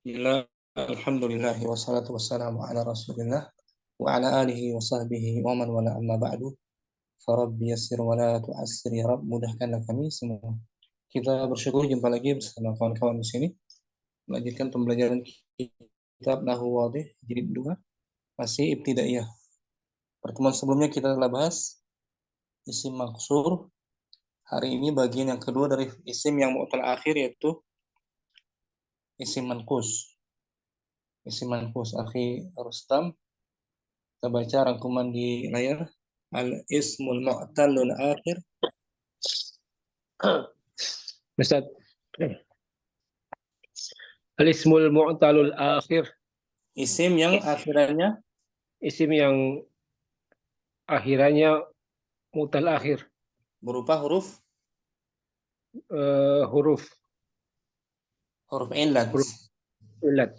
Bismillah, alhamdulillah, wassalatu wassalamu ala rasulillah wa ala alihi wa sahbihi wa man wala amma ba'du. Farabbi yassir wa la tu'assir ya Rabb, mudahkanlah kami semua. Kita bersyukur jumpa lagi bersama kawan-kawan di sini melanjutkan pembelajaran kitab Nahwu Wadih jilid 2 masih ibtidaiyah. Pertemuan sebelumnya kita telah bahas isim maksur. Hari ini bagian yang kedua dari isim yang mu'tal akhir, yaitu isim manqus. Isim manqus akhi Rustam. Kita baca rangkuman di layar. Al-ismul mu'tallul akhir. Ustaz. Al-ismul mu'talul akhir. Isim yang akhirannya Isim yang akhirannya mu'tal akhir. berupa huruf Huruf illat. illat.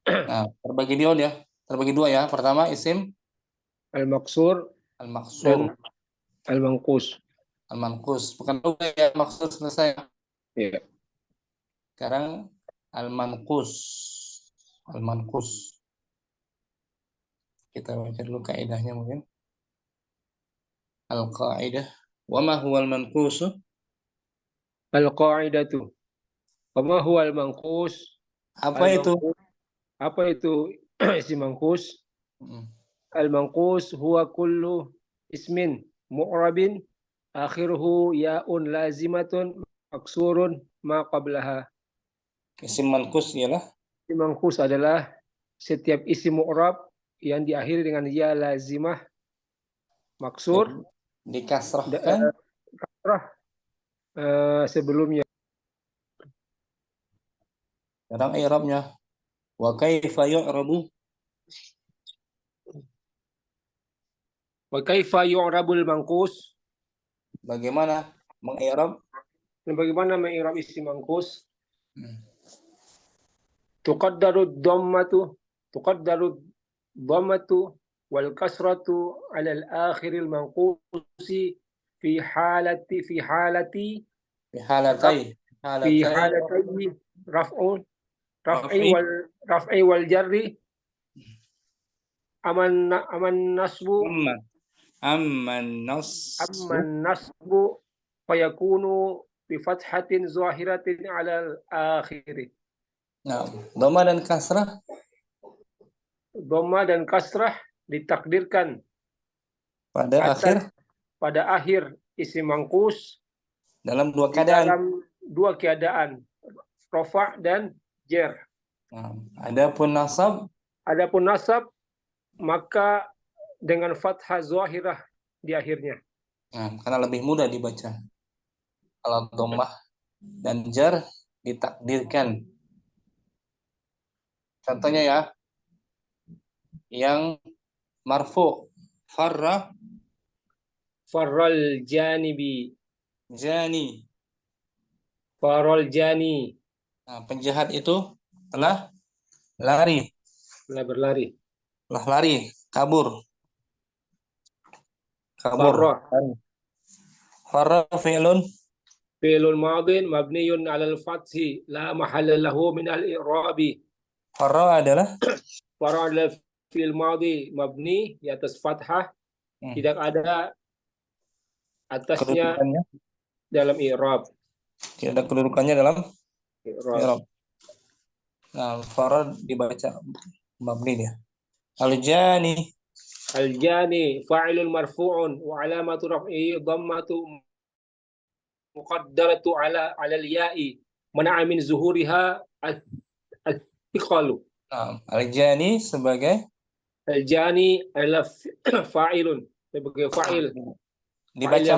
Nah, terbagi dua ya. Pertama isim Al-maksur al-maksur, dan al-manqus. al-manqus. Bukan dua ya, maksud selesai. Ya. Sekarang al-manqus. Al-manqus. Kita baca dulu kaidahnya mungkin. Al-qaidah. Wa ma huwa al-manqus? Al-qa'idatu. Wa ma huwa al-manqus? Apa itu? Apa itu isim manqus? Hmm. Al-manqus huwa kullu ismin mu'rabin akhiruhu ya'un lazimatun maksurun ma qablaha. Isim manqus ialah Isim manqus adalah setiap isim mu'rab yang diakhiri dengan ya lazimah maksur dikasrahkan kasrah sebelumnya. sekarang i'rabnya. Wa kaifa yu'rabu? Wa kaifa yu'rabul manqus? Bagaimana mengi'rab? Dan bagaimana mengi'rab isim manqus? Tuqaddaru dhammatu wal kasratu 'ala al-akhiril manqusi fi halatai raf'i wal jarri amman nasbu fayakunu bi fathatin zahiratin 'ala al-akhiri. Nah, dhamma dan kasrah ditakdirkan pada akhir isim manqus dalam dua keadaan, rafa' dan jar. Nah, adapun nasab maka dengan fathah zahirah di akhirnya. Nah, karena lebih mudah dibaca. Kalau dhammah dan jar ditakdirkan. Contohnya ya, yang marfu, farral janibi, faral jani. Nah, penjahat itu telah berlari, kabur. Farra fi'lun madin mabniyun 'alal fathi la mahalla lahu min al-i'rabi. Farra adalah fi'il madhi mabni di atas fathah, tidak ada atasnya dalam i'rab. Tidak ada kedudukannya dalam i'rab. Nah, farra dibaca mabni dia. Al-jani fa'ilun marfu'un wa 'alamatu raf'ihi dhammatu muqaddaratu 'ala al-ya'i mana'a min zuhuriha al-thiqalu. Al-jani sebagai al-jani adalah fa'ilun, sebagai fa'il dibaca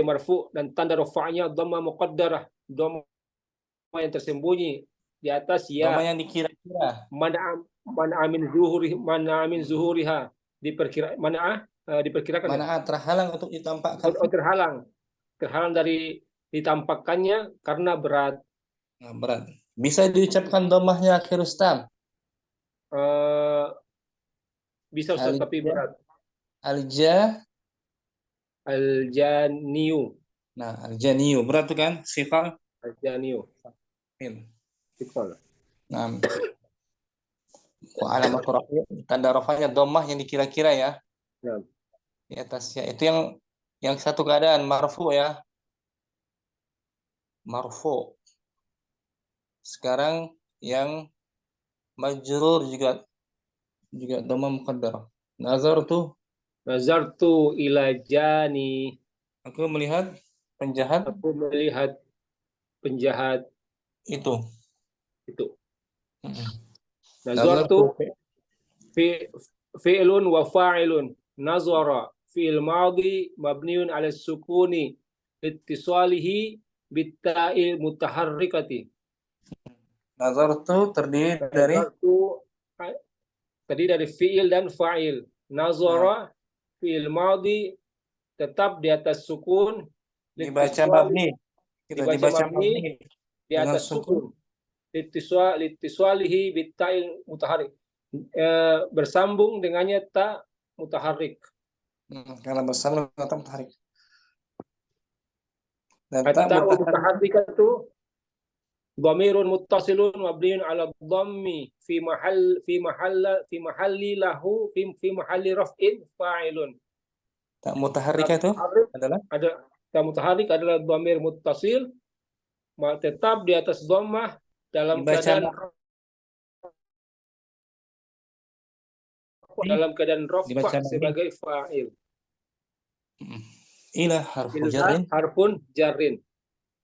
marfu dan tanda rafa'nya dhamma muqaddarah, dhamma yang tersembunyi di atas ya, dhamma yang dikira-kira, mana'a min zuhuriha diperkirakan, terhalang untuk ditampakkan, terhalang dari ditampakkannya karena berat. Bisa diucapkan dhammahnya akhir Rustam? Bisa Ustaz, tapi berat. Al-janiyu. Nah, al-janiyu berat kan? Sifat al-janiyu. Iqbal. Nah, wa alamat rafi' tanda rafa'nya dhammah yang dikira-kira ya Nah, di atasnya. Itu yang satu keadaan marfu ya. Marfu. Sekarang yang majrur juga dhammah muqaddar. Nazar tuh nazartu ila jani. aku melihat penjahat Aku melihat penjahat itu. itu. Mm-mm. Nazar Nazartu tuh fi fi'lun wa fa'ilun. Nazara fi'il madhi mabniun ala sukuni ittisalihi bitta'il mutaharrikati. nazar tuh terdiri dari Nazartu tadi dari fi'il dan fa'il. nah, Nazara fi'il madhi tetap di atas sukun, dibaca litiswali mabni. Kita dibaca dibaca mabni mabni di dengan atas sukun. sukun, litiswalihi bitta'il mutaharrik, bersambung dengannya ta mutaharrik. Karena bersama kata mutaharik. Dan tak At-ta'ul mutaharik mutaharrikatu dhamirun muttasilun mabniun ala dhammi fi mahalli raf'in fa'ilun. tak mutaharik Ta itu mutaharrik adalah ada ta mutaharrik adalah dhamir muttasil tetap di atas dhammah dalam dibaca keadaan mabni, dibaca rafa mabni. sebagai fa'il. Ila harfu Ila jarrin, harfun jarrin,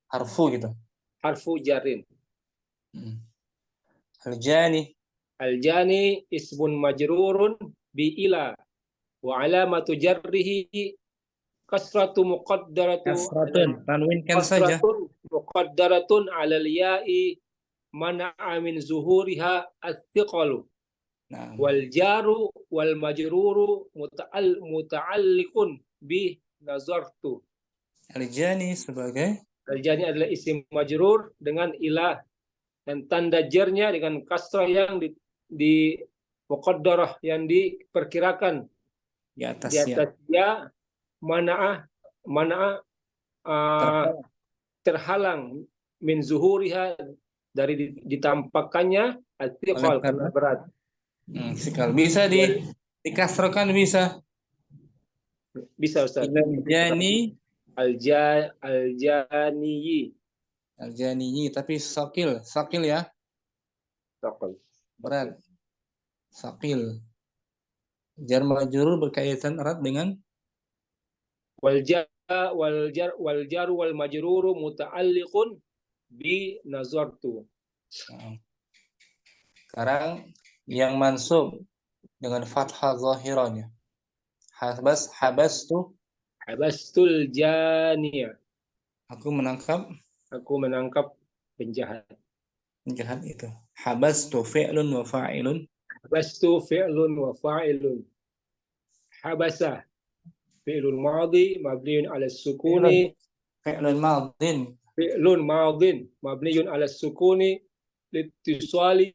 harfu gitu. harfu jarrin. Al-jani Al-jani ismun majrurun bi ila wa alamatu jarrihi kasratu muqaddaratu kasratun, tanwinkan saja. kasratun muqaddaratun alal ya'i mana'a min zuhuriha at-thiqalu. Nah, Wal jaru wal majruru muta'alliqun bi nazartu. al-jani sebagai Al-jani adalah isim majrur dengan ilah dan tanda jarnya dengan kasrah yang di muqaddarah yang diperkirakan di di atasnya. atas ya mana'a terhalang min zuhuriha dari ditampakkannya Oleh al-thiqal karena karena berat. sikal bisa dikasrokan bisa. Bisa Ustaz. Al-jani Al-janiyi. al-jani tapi sakil ya. Thaqal. Berat. Sakil. Jar majrur berkaitan erat dengan Wal jaru wal majruru muta'alliqun bi nazartu. Sekarang yang mansub dengan fathah zahiranya. Habastu Habastul janiya. aku menangkap Aku menangkap penjahat. penjahat itu. Habastu fi'lun wa fa'ilun. Habastu fi'lun wa fa'ilun. Habasa fi'lun madhi mabniun ala sukuni. Fi'lun madin. Fi'lun madin mabniun ala sukuni litisalihi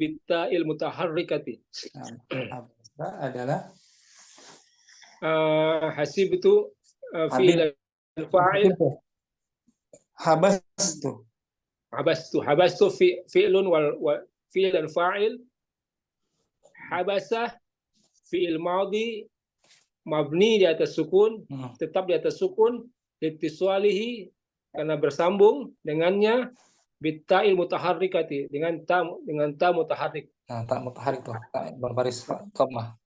bitta'il mutaharrikati. Habasa adalah Hasibtu fi'l fa'il. Habastu. Habastu fi'lun wal fi'l dan fa'il. Habasa fi'il madhi mabni di atas sukun, tetap di atas sukun, litiswalihi karena bersambung dengannya bitta'il mutaharrikati dengan ta mutaharrik. Nah, tak mutaharik tuh, tak berbaris dhammah.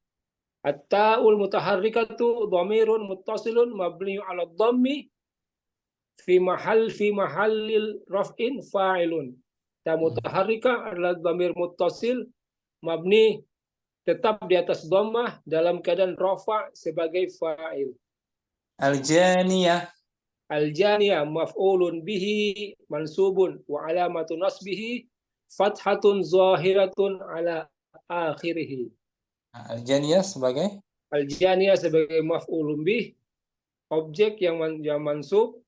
At-ta'ul mutaharrikatu dhamirun muttasilun mabniun 'ala dhammi fi mahallil raf'in fa'ilun. Ta mutaharrika adalah dhamir muttasil mabni tetap di atas dhammah dalam keadaan rafa sebagai fa'il. Al-janiyah. Al-janiyah maf'ulun bihi mansubun wa alamatu nasbihi fathatun zahiratun ala akhirih. Al-janiyah sebagai Al-janiyah sebagai maf'ulun bih, objek yang mansub,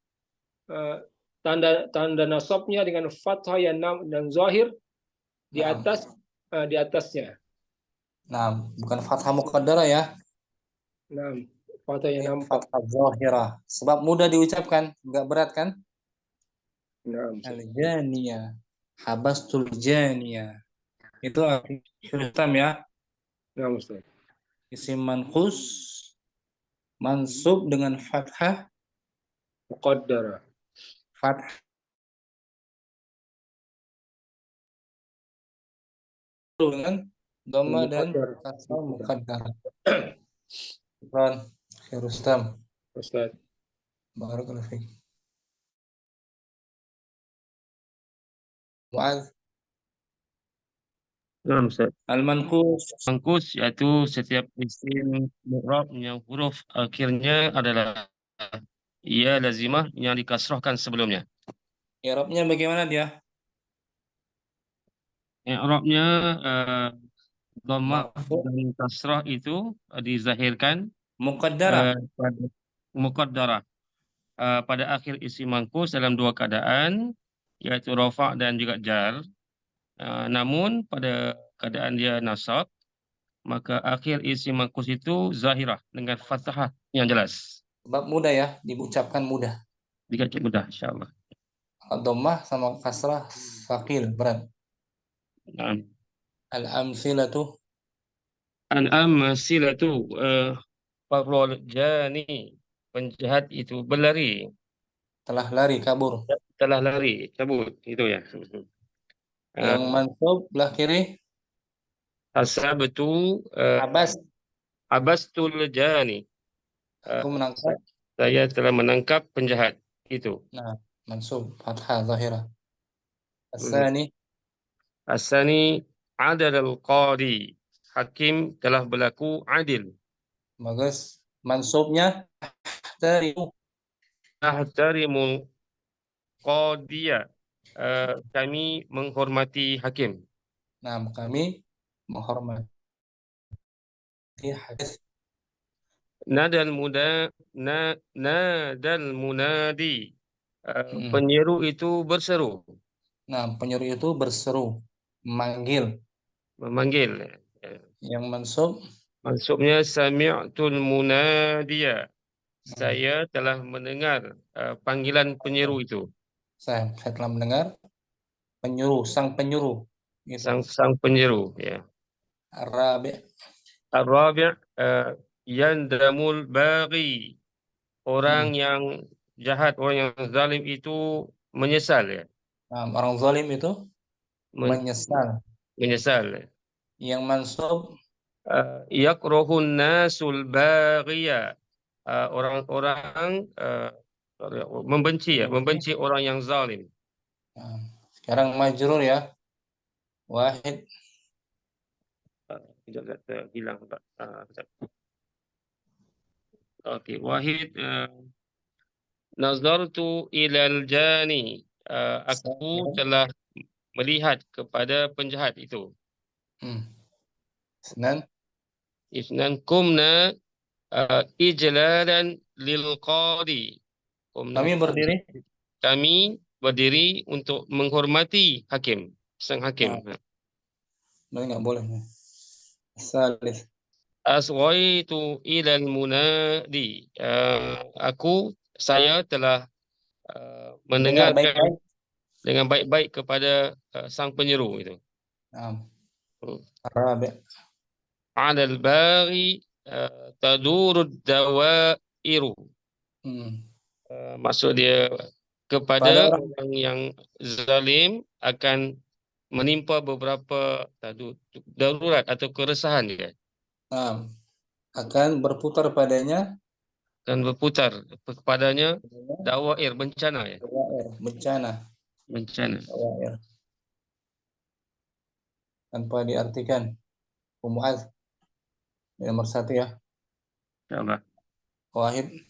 tanda nasabnya dengan fathah yang zahir di atasnya. Nah, bukan fathah muqaddarah ya. Nah, fathah yang nampak. Fathah zahirah. Sebab mudah diucapkan, enggak berat kan? Nah, Al-janiyah. Habastul janiya. Itu hitam ya. Nah, Ustaz. Isim manqus mansub dengan fathah, Muqaddara. fathah dengan dhamma dan Muqaddara. kasrah muqaddar. Shukran, Khair Rustam. Ustaz. Barakallahu fiik. Mu'adz. Nah, Ustaz. Al-manqus. Mangkus yaitu setiap isim mu'rab yang huruf akhirnya adalah ya lazimah yang dikasrahkan sebelumnya. I'rabnya bagaimana dia? I'rabnya dhammah Marfu, dan kasrah itu dizahirkan muqaddarah. pada muqaddarah pada akhir isim mangkus dalam dua keadaan yaitu rafa' dan juga jar. Namun pada keadaan dia nasab maka akhir isim mangkus itu zahirah dengan fathah yang jelas. Sebab mudah ya, diucapkan mudah. Dikaji mudah insyaallah. Dhammah sama kasrah sakil, berat. Nah, Al-amsilatu an'am silatu farol jani penjahat itu berlari telah lari, kabur. telah lari cabut itu ya. Yang mansub belah kiri, Asabtu habas. abastul jani. Aku menangkap. Saya telah menangkap penjahat itu. Nah, mansub fathah zahirah. As-sani Asani adal al-qadi. Hakim telah berlaku adil. bagus. Mansubnya tarimu. Nahtarimul qadiya. Kami menghormati hakim. Nah, kami menghormati hadis. Nadal munadi. Penyeru itu berseru, Nah, penyuruh itu berseru, memanggil. memanggil. Yang mansub, Maksudnya sami'tul munadiya. Saya telah mendengar panggilan penyeru itu. saya telah mendengar penyuruh, sang penyuruh. Gitu. Sang penyeru. Ya. Ar-rabi' Ar-rabi' yandamul baghi. Orang yang jahat, orang yang zalim itu menyesal ya. Nah, orang zalim itu menyesal. Menyesal. Yang mansub Yakrohun nasul baghiya. Orang-orang membenci ya, membenci orang yang zalim. nah, sekarang majrur ya. Wahid. Tidak hilang Pak. Okey, Wahid nazartu ilal jani. Aku telah melihat kepada penjahat itu. Senan Isnan kumna ijlalan lil qadi. Kami berdiri untuk menghormati hakim, sang hakim. Nah, nggak boleh. Salis. Asghaitu ilal munadi. Saya telah mendengarkan dengan baik-baik kepada sang penyeru itu. Rabi' Alal baghi tadurud dawairu. Maksud dia kepada orang yang zalim akan menimpa beberapa darurat atau keresahan dia. Akan berputar padanya Dan berputar kepadanya dawair bencana ya. Bencana. Dawair. Tanpa diartikan. Mu'adz. Nomor 1 ya. Insyaallah. Wahid.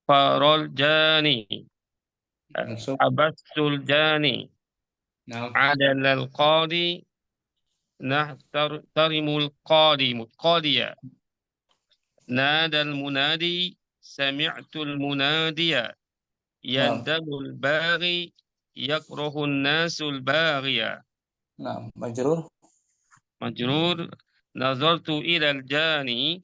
Farol jani. Abasul jani. Adalal qadi. Nahtarimul qadiya. Nadal munadi. Sami'tul munadiya. Yandamul baghi. Yakrohun nasul baghiya. Majrur. Nazartu ilal jani.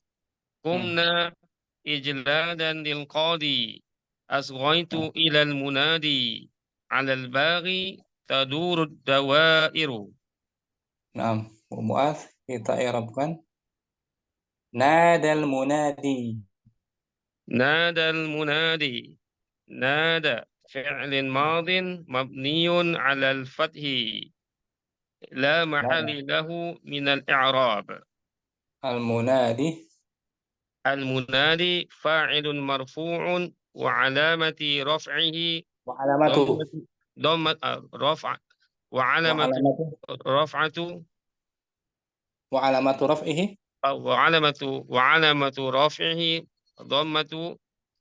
Kumna ijladan lil qadi. Asghaitu ilal munadi. على الباغي تدور الدوائر. Naam. Mu'adz, kita i'rabkan. Nadal munadi. نادى المنادي. نادى فعل ماض مبني على الفتح لا محل له من الإعراب. Al-munadi. المنادي فاعل مرفوع وعلامة رفعه Wa alamatu. ضمة رفع Wa وعلامة alamatu. رفعة Wa alamatu raf'ihi. وعلامة رفعه ضمة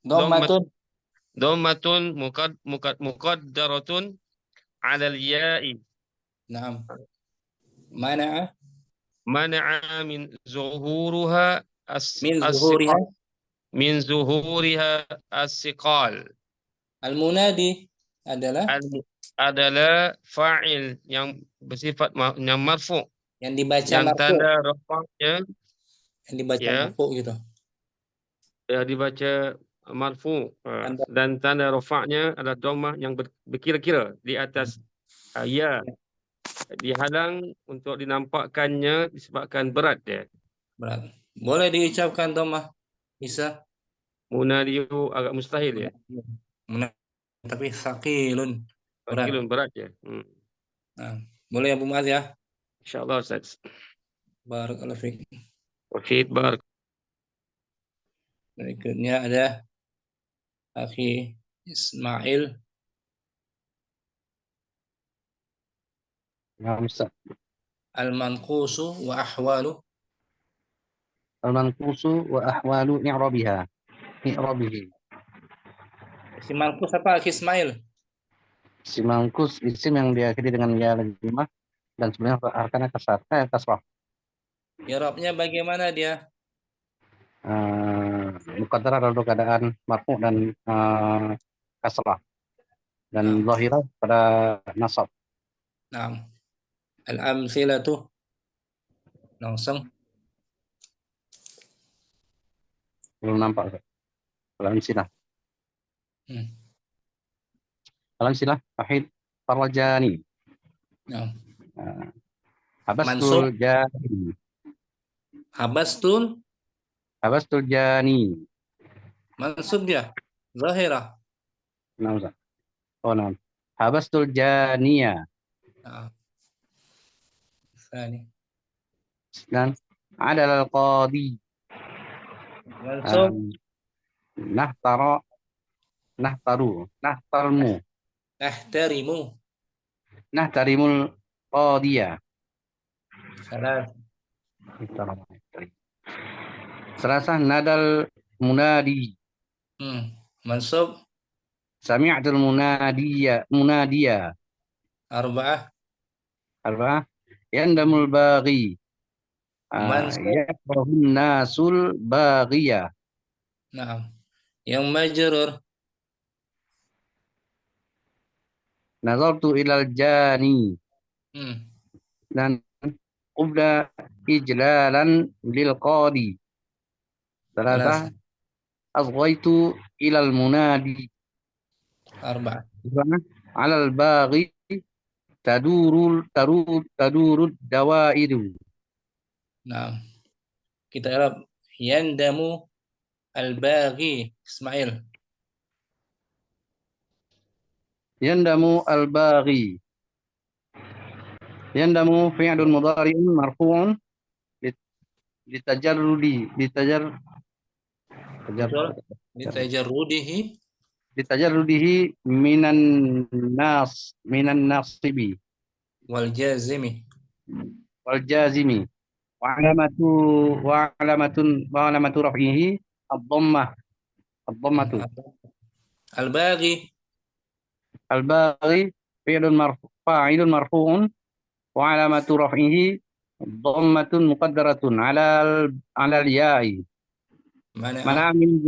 ضمة Dhammatun. ضمة مقدرة على الياء Naam. Mana'a. منع من ظهورها Min zuhuriha. من ظهورها الثقال. Al-munadi adalah adalah fa'il yang bersifat yang marfu, yang dibaca yang marfu. tanda rafa'nya Yang dibaca ya, marfu gitu. dibaca marfu Tanda. dan tanda rafa'nya adalah dhammah yang berkira-kira di atas ya, dihalang untuk dinampakkannya disebabkan berat dia. Berat. Boleh diucapkan dhammah? Bisa. Munadiyu agak mustahil ya. Tapi sakilun. Berat. Sakilun berat ya. Nah, boleh ya Bu Mu'adz ya. Insyaallah Ustaz. Barakallahu fiik. Wafid barak. Berikutnya ada Akhi Ismail. Naam Ustaz. Al-manqusu wa ahwalu. Al-manqusu wa ahwalu i'rabiha. I'rabihi. Si manqus apa Akhi Ismail? Si manqus isim yang diakhiri dengan ya lazimah dan sebenarnya arkannya kasrah. I'rabnya bagaimana dia? Muqaddarah dalam keadaan marfu dan kasrah dan zahirah pada nasab. Naam. Al-amthilatu. Langsung. Belum nampak. Al-amsilah. Al-amsilah wahid farajani. Naam. Habastul jani. Habastul jani. Mansub dia. Zahirah. Naam Ustaz. Oh naam. Habastul janiya. Tsani. Dan adal qadi. Mansub. Nahtarmu. Nahtarimul qadiya. Salasah nadal munadi. Mansub. Sami'atul munadiya. Arba'ah. Yandamul baghi. Yakrahun nasul baghiya. Naam. Yang majrur. Nazartu ilal jani. Dan ubda ijlalan lil qadi. Salasah. Azghaitu ilal munadi. Arba'ah. Alal baghi tadurud dawaidu. Nah, kita Arab yandamu al-baghi. Ismail. Yandamu al-baghi. Yandamu fi'lun mudhari'un marfu'un litajarrudihi minan nasibi wal jazimi wa alamatu raf'ihi ad-dhammatu. Al-baghi fi'lun fa'ilun marfu'un wa alamatu raf'ihi dhammatun muqaddaratun 'ala al-ya'i. Mana min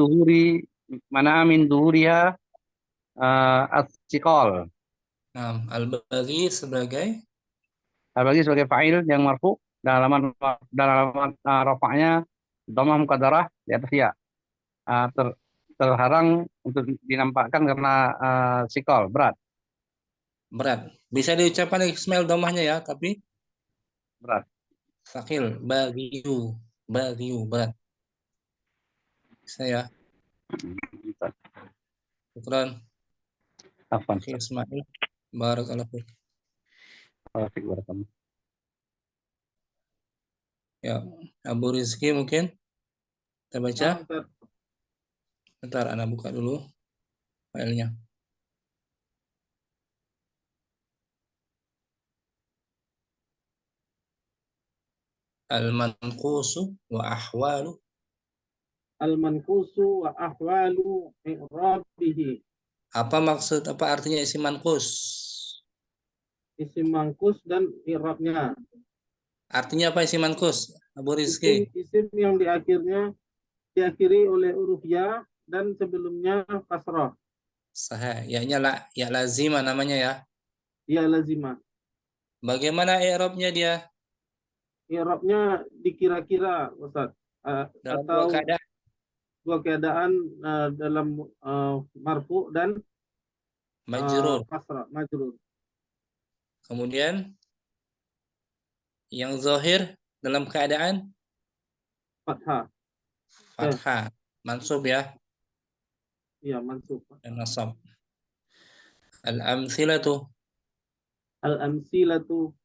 zuhuriha as-siqal. Al-baghi sebagai fa'il yang marfu dan alamat rafa'nya dhammah muqaddarah di atas ya. Terharang untuk dinampakkan karena sikol berat. berat. Bisa diucapkan Ismail domahnya ya, tapi berat. sakil, bagiu, berat. Saya, syukran. Afwan. Akhi Ismail, barakallahu fiik. Ya, Abu Rizki mungkin kita baca. Bentar, Anda buka dulu filenya. Al-manqusu wa ahwalu. Al-manqusu wa ahwalu i'rabihi. Apa artinya isim manqus? Isim manqus dan i'rabnya. Artinya apa isim manqus? Abu Rizki. Isim yang diakhiri oleh huruf ya dan sebelumnya kasrah. Sahih. Ya lazima namanya ya. Ya lazimah. Bagaimana i'rabnya dia? I'rabnya dikira-kira, Ustaz. Dalam Atau dua keadaan dalam marfu dan majrur. kasrah, majrur. Kemudian yang zahir dalam keadaan Fathah. fathah, mansub ya. Iya, mansub. Dan nasab. Al-amthilatu. Al-amsilatu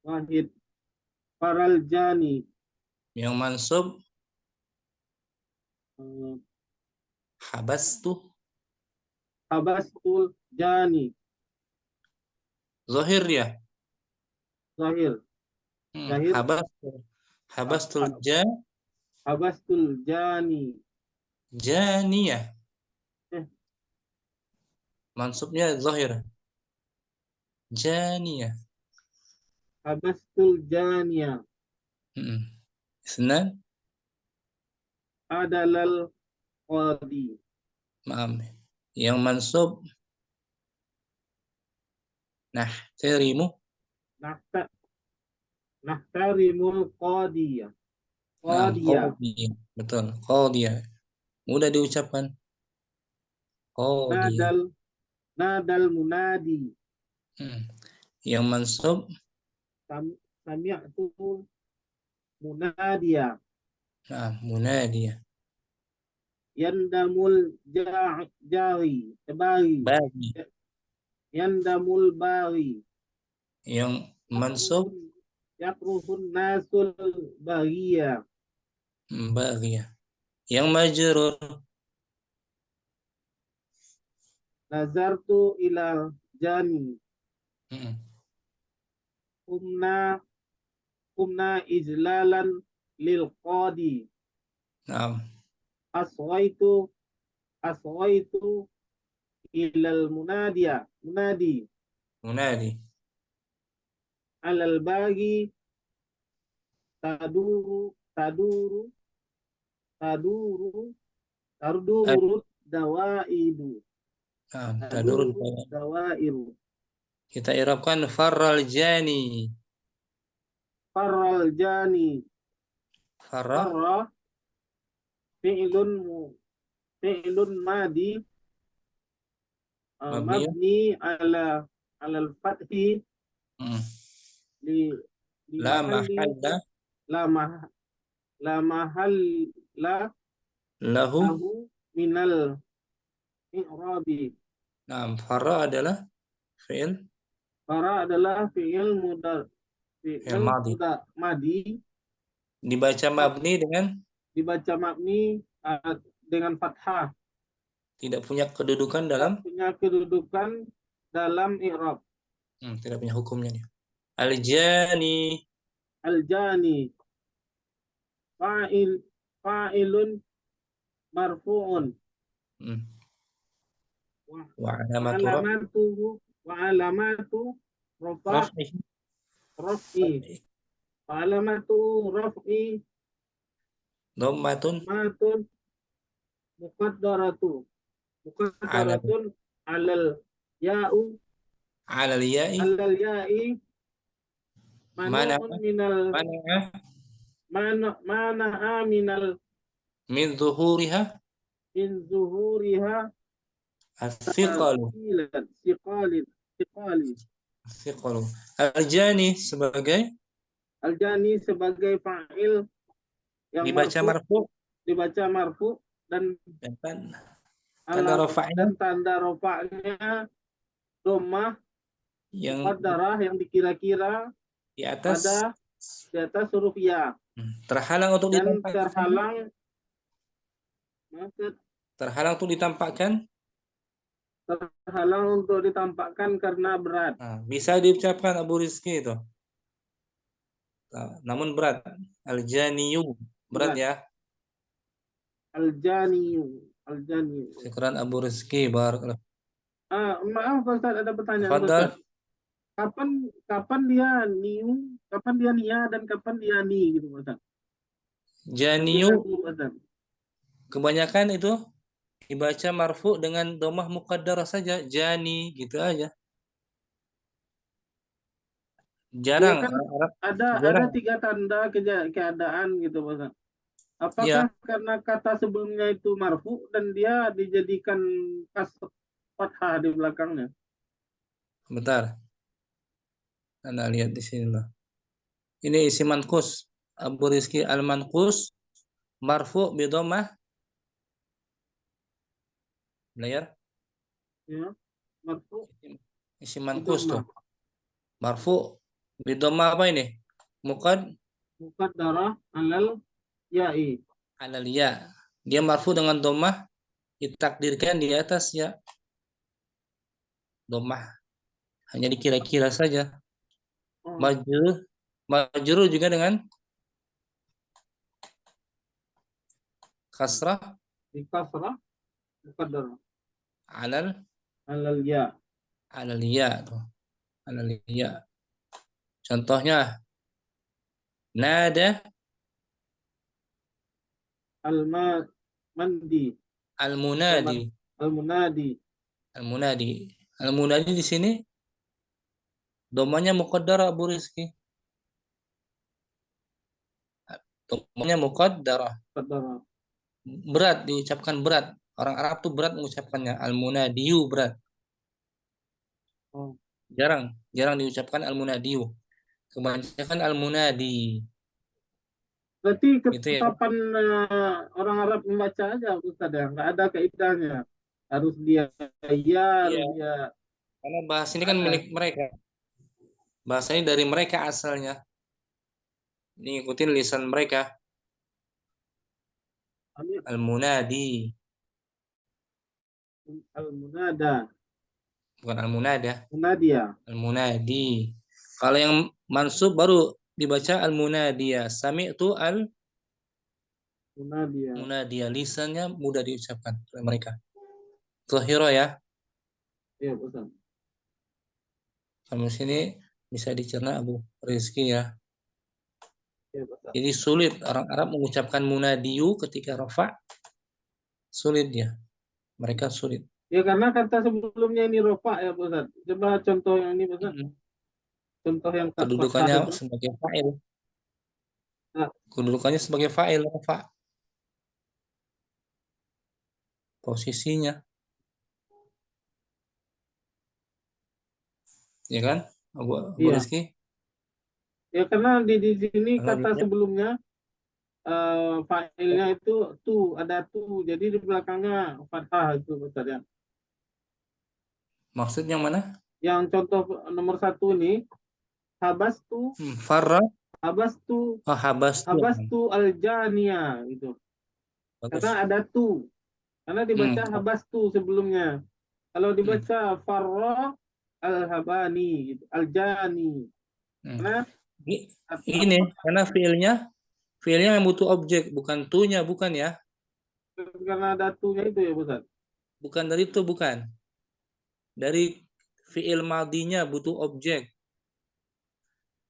wahid. Faral jani. Yang mansub eh, habastu. Habastul jani. Zahir ya. Zahir. Zahir. Habastul Habastul jani. janiyah. Mansubnya zahir. Janiyah. Habastul janiya. Isnan. Adalal qadi. Maaf. Yang mansub nahtarimu. Nahtarimul qadiyah. Qadiyah. Betul. Qadiyah. Mudah diucapkan. Qadiyah. Nadal munadi. Yang mansub Sami'tu munadiya. munadiyah. Yandamul jari. Bagi. Yandamul bari. Yang mansub Yakruhun nasul bagiyah. bagiyah. Yang majrur Nazartu ila jani. Kumna ijlalan lil qadi. Aswaitu ilal munadi. Alal bagi taduru dawaidu. Dawairu. Kita i'rabkan farral jani. Farral jani. Farra fi'lun madi mabni ala al-fathi la mahalla lahu minal i'rabi. Farra adalah fi'il. Farra adalah fi'il madi. Dibaca mabni dengan fathah. Tidak punya kedudukan dalam i'rab. Tidak punya hukumnya dia. Al-jani. Fa'ilun marfu'un. Wa alamatu raf'i. Alamatu raf'i dhammatun muqaddaratun alal ya'i mana'a min zuhuriha as-siqalin thiqali. Thiqalu. Al-jani sebagai Al-jani sebagai fa'il yang dibaca marfu, marfu dibaca marfu dan dan tanda alam rafa'nya dan tanda rofa'nya dhammah yang muqaddarah yang dikira-kira di atas pada di atas huruf ya terhalang untuk dan ditampakkan. Terhalang untuk ditampakkan. terhalang untuk ditampakkan karena berat. Nah, bisa diucapkan Abu Rizki itu. Nah, namun berat. Al-janiyu. Berat ya. Al-janiyu. Al-janiyu. Syukran Abu Rizki. Barakallah. Maaf Ustaz, ada pertanyaan Tafadhal. Ustaz. Kapan dia niu, kapan dia nia dan kapan dia ni gitu Ustaz. Janiyu Ustaz. kebanyakan itu dibaca marfu dengan dhammah muqaddarah saja. Jani gitu aja. Jarang Ya kan orang Arab. ada Jarang. 3 tanda keadaan gitu Ustaz. Ya. Apakah karena kata sebelumnya itu marfu dan dia dijadikan kasr fathah di belakangnya? Bentar. Anda lihat di sini loh. Ini isi manqus. Abu Rizki al-manqus marfu bi dhammah. Layar. Ya. Marfu Isi manqus tuh. Marfu bi dhammah apa ini? muqaddarah alal ya'i. Alal ya. Dia marfu dengan dhammah ditakdirkan di atas ya. Dhammah hanya dikira-kira saja. Majrur juga dengan kasrah Di kasrah muqaddarah alal ya. alal ya tuh. Alal ya. Contohnya nada Al-mandi. al-munadi. Al-munadi. Al-munadi. Al-munadi di sini dhammahnya muqaddarah Abu Rizki. Dhammahnya muqaddarah. Muqaddarah. Berat diucapkan berat. Orang Arab tuh berat mengucapkannya. Al-munadiyu berat. Jarang diucapkan al-munadiyu. Kebanyakan al-munadi. Berarti Gitu ya. kapan orang Arab membaca aja Ustaz ya, nggak ada kaidahnya. Harus dia ya, harus dia. Karena bahasa ini kan milik mereka. Bahasa ini dari mereka asalnya. Ini ikutin lisan mereka. Al-munadi. Al-munada. Bukan al-munada. Munadia. Al-munadi. Kalau yang mansub baru dibaca al-munadiya. Sami'tu al-munadiya. Lisannya mudah diucapkan oleh mereka. Zahira ya. Iya, Ustaz. Kamu sini bisa dicerna Abu Rizki ya. Iya, Ustaz. Jadi sulit orang Arab mengucapkan munadiyu ketika rafa. Sulit ya. Mereka sulit. Ya karena kata sebelumnya ini rofa ya Ustaz. Coba contoh yang ini Ustaz. Contoh yang Kedudukannya sebagai fa'il. Kedudukannya sebagai fa'il rafa. Posisinya. Ya kan? Abu Rizki? Ya karena di sini kata sebelumnya fa'ilnya itu ada jadi di belakangnya fathah itu Ustaz ya. Maksudnya mana? Yang contoh nomor 1 nih habastu farra habastu al-janiya gitu. Karena ada karena dibaca habastu sebelumnya. Kalau dibaca farra al-habani gitu, al-jani. Karena ini karena fiilnya yang butuh objek, bukan tunya, bukan ya? Karena ada tunya itu ya Ustaz. Bukan dari itu, bukan. Dari fiil madinya butuh objek.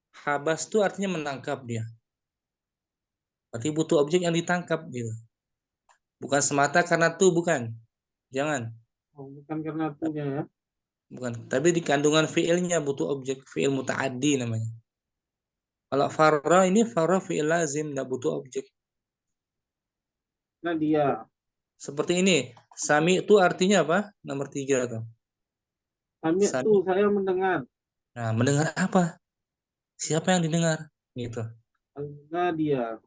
Habas itu artinya menangkap dia. Berarti butuh objek yang ditangkap gitu. Bukan semata karena bukan. Jangan. Bukan karena tunya ya. Bukan. Tapi di kandungan fiilnya butuh objek. Fiil muta'addi namanya. Kalau farra ini fiil lazim, tidak butuh objek. Nah dia. Seperti ini. Sami itu artinya apa? Nomor 3 tuh. Sami'tu, saya mendengar. Nah, mendengar apa? Siapa yang didengar? Gitu. Al-Nadia.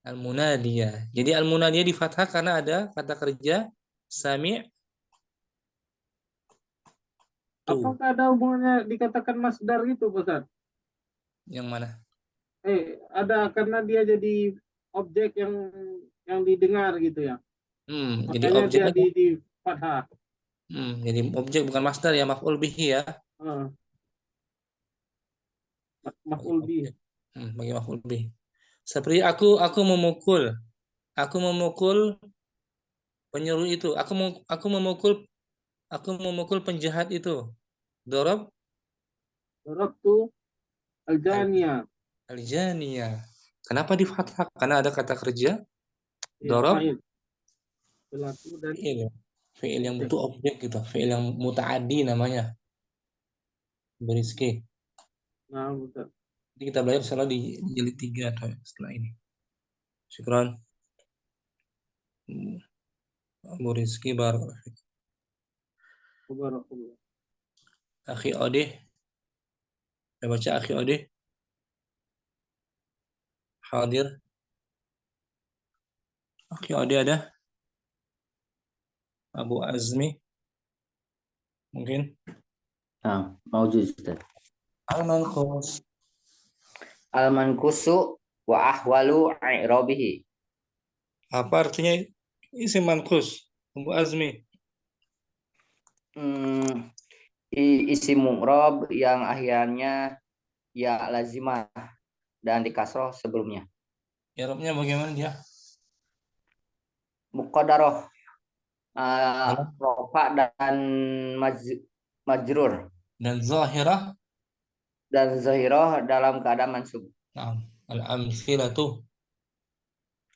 Al-munadiyah. Jadi al-munadiyah di fathah karena ada kata kerja sami' tu. Apakah ada hubungannya dikatakan masdar gitu, Ustaz? Yang mana? Ada karena dia jadi objek yang didengar gitu ya. Jadi Makanya dia objeknya di fathah. jadi objek bukan masdar ya, maf'ul bihi ya. Ah, Bagi maf'ul bih. objek. Bagi maf'ul bihi. Seperti aku memukul penyuruh itu. Aku memukul penjahat itu. Dorob Darabtu al-janiyah. al-janiyah. Kenapa di fathah? Karena ada kata kerja Ya, dorob fa'il. Pelaku dan fi'il. Fi'il yang objek. butuh objek gitu. Fi'il yang muta'addi namanya. Berizki. Nah, Ustaz. Jadi kita belajar salah di jilid 3 atau setelah ini. Syukran. Abu Rizki barakallahu fiik. Barakallah. Akhi Odeh. Saya baca Akhi Odeh. Hadir. Akhi Odeh ada. Abu Azmi. Mungkin. موجود Ustaz. Al-Manqus. Al-mankusu wa ahwalu i'rabihi. Apa artinya isim manqus? Abu Azmi. Isim mu'rab yang akhirnya ya lazimah dan dikasroh sebelumnya. I'rabnya bagaimana dia? Muqaddarah, rofa dan majrur, Dan zahirah. dan zahirah dalam keadaan mansub. Al-amthilatu.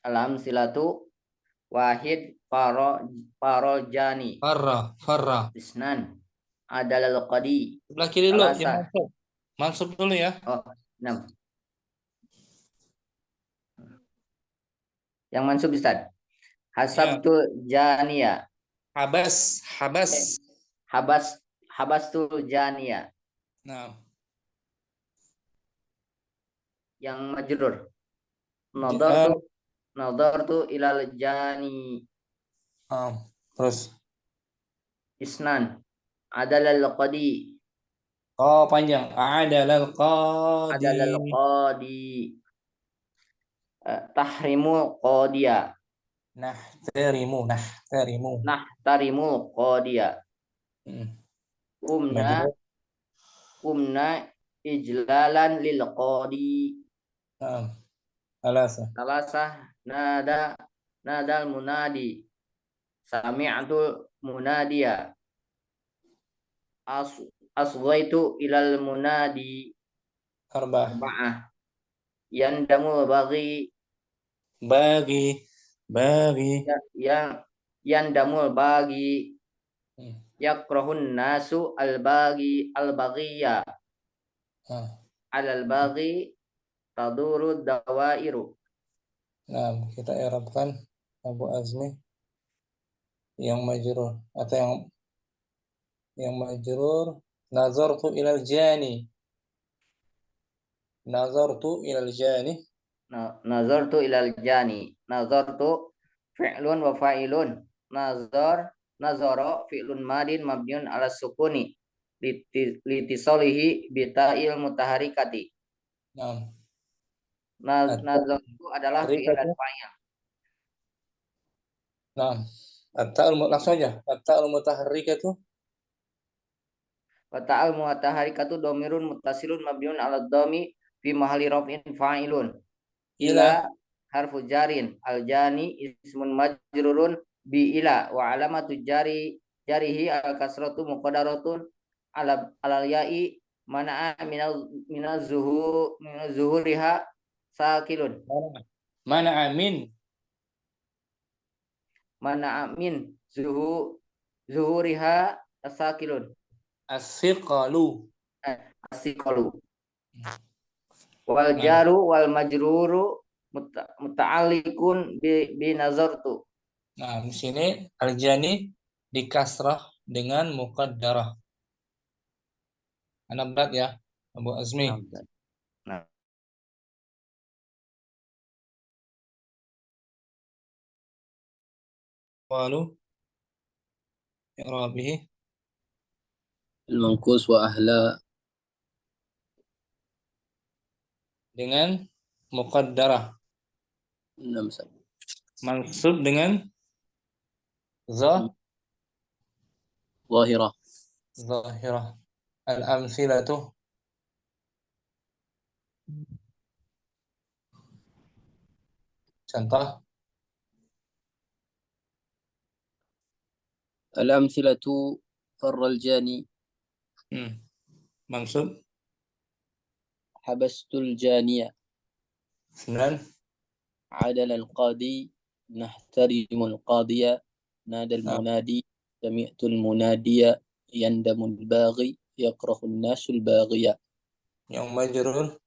Al-amsilatu wahid farojani Farra. isnan adalal qadi Sebelah kiri dulu yang salasa. mansub. Mansub dulu ya. Oh, 6. Yang mansub Ustaz. Hasabtu janiya. Habas. Habastu janiya. Nah. Yang majrur. Jar. Nadartu ilal jani Terus. isnan adalal qadi. Oh, panjang. Adalal qadi. Tahrimu qadiya. Nahtarimu. Nahtarimu qadiya. Majrur. Umna ijlalan lil qadi. Salasah nadal munadi. Sami'atul munadiya. Asghaitu ilal munadi. Arba'ah. Yandamu bagi. Yandamul bagi. Yakrahun nasu al-baghiya. Alal baghi taduru dawairu. Nah, kita i'rabkan Abu Azmi yang majrur atau yang majrur nazartu ilal jani. Nazartu fi'lun wa fa'ilun. Nazara fi'lun madin mabniun ala sukuni litisolihi bita'il mutaharikati. Nazartu adalah fi'il dan fa'il. Langsung aja. At-ta'ul mutaharrikatu. Ta'al mutaharrikatu dhamirun muttasilun mabniun ala dhammi fi mahalli raf'in fa'ilun. Ila harfu jarin, al-jani ismun majrurun bi ila wa alamatu jarihi al-kasratu muqaddaratun alal ya'i mana'a minaz zuhuriha sakilun. Mana'a min zuhuriha sakilun. As-siqalu. Wal jaru wal majruru muta'alliqun bi nazartu. Nah, di sini al-jani dikasrah dengan muqaddarah. Anak berat ya, Abu Azmi. Nah, Ustaz. Nah, Walu i'rabihi المنقوص وأهلا. dengan muqaddarah. نعم Ustaz. Mansub dengan ظاهرة. zahirah. Al-amthilatu contoh. الأمثلة فر الجاني. Mansub حبست الجانية. 9. عدل القاضي. نحترم القاضية. نادى Nah, المنادي. سمعت المنادي. يندم الباغي. يكره الناس الباغية. yang majrur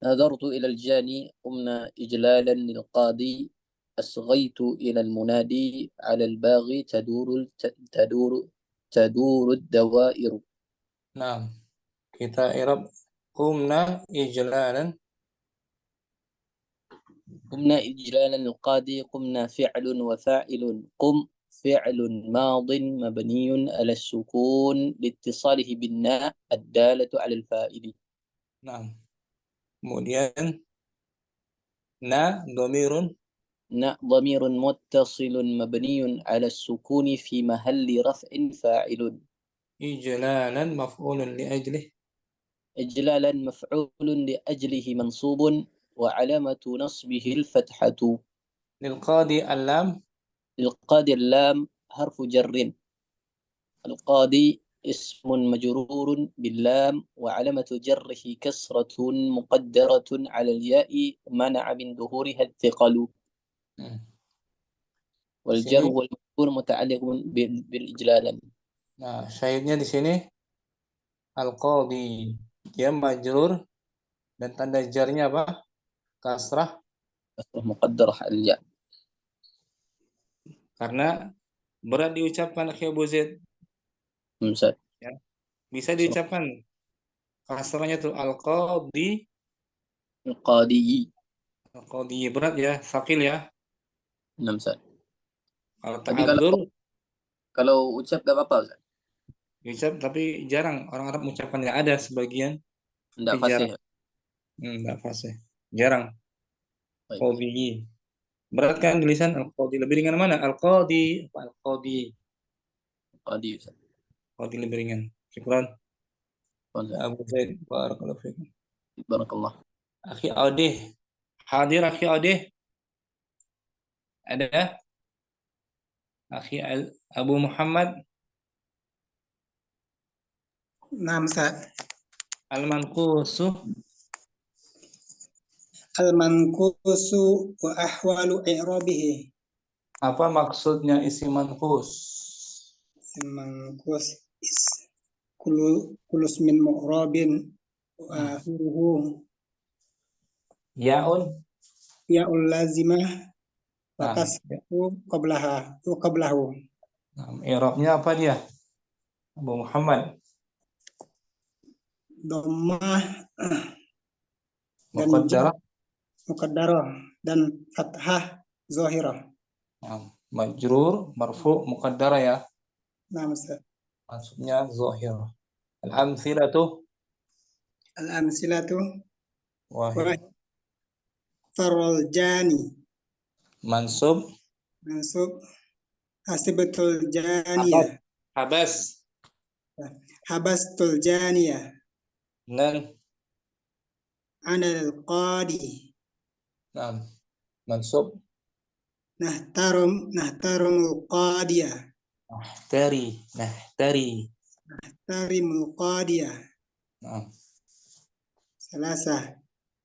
نظرت إلى الجاني. قمنا إجلالا للقاضي. أصغيت إلى المنادي. على الباغي تدور الدوائر. nah kita i'rab qumna ijlalan قمنا إجلالا للقاضي. قمنا فعل وفاعل. قم فعل ماض مبني على السكون لاتصاله بالناء الدالة على الفاعل. nah kemudian na dhamirun ناء ضمير متصل مبني على السكون في محل رفع فاعل. ijlalan maf'ulun li ajlih إجلالا مفعول لأجله منصوب وعلامة نصبه الفتحة. lil qadi al-lam للقاضي اللام حرف جر. القاضي اسم مجرور باللام وعلامة جره كسرة مقدرة على الياء منع من ظهورها الثقل. والجر sini. والمجرور متعلق بالإجلال. Nah, syahidnya di sini al-qadi dia majrur dan tanda jarnya apa? Kasrah كسرة مقدرة على الياء. karena berat diucapkan akhi Abu Zaid. ممتاز. Ya. Bisa diucapkan kasrahnya tuh al-qadi. القاضي. Al-qadi berat ya, sakil ya. ممتاز. Kalau Tapi kalau ucap gak apa-apa Ustaz? diucap tapi jarang orang Arab mengucapkannya, ada sebagian Enggak tapi jarang. fasih. Enggak fasih. Jarang. Baik. Qadi. Berat kan tulisan al-qadi, lebih ringan mana? Al-qadi, al-qadi. Qadi Ustaz. Qadi lebih ringan. Syukran. Ustaz. Abu Zaid, barakallahu fiikum. Barakallah. Akhi Audih. Hadir akhi Audih. Ada? Akhi Abu Muhammad. Naam Ustaz. Al-manqusu. Al-manqusu wa ahwalu i'rabihi. Apa maksudnya isi manqus? Manqus is kulus min mu'rabin wa akhiruhu Yaun. ya'ul lazimah wa Nah, kasru qablahu. nah, i'rabnya apa dia? Abu Muhammad. Dhammah dan Muqaddarah. muqaddarah dan fathah zahirah. Nah, majrur, marfu, muqaddarah ya. Naam Ustaz. Maksudnya zahir. Al-amthilatu Al-amsilatu wahid. farul jani Mansub. mansub hasibatul janiyah Habas. habastul janiyah Dan anal qadi nah, mansub. Nahtarumul qadiyah Nahtari. Nahtarimul qadiyah. Nah, Salasah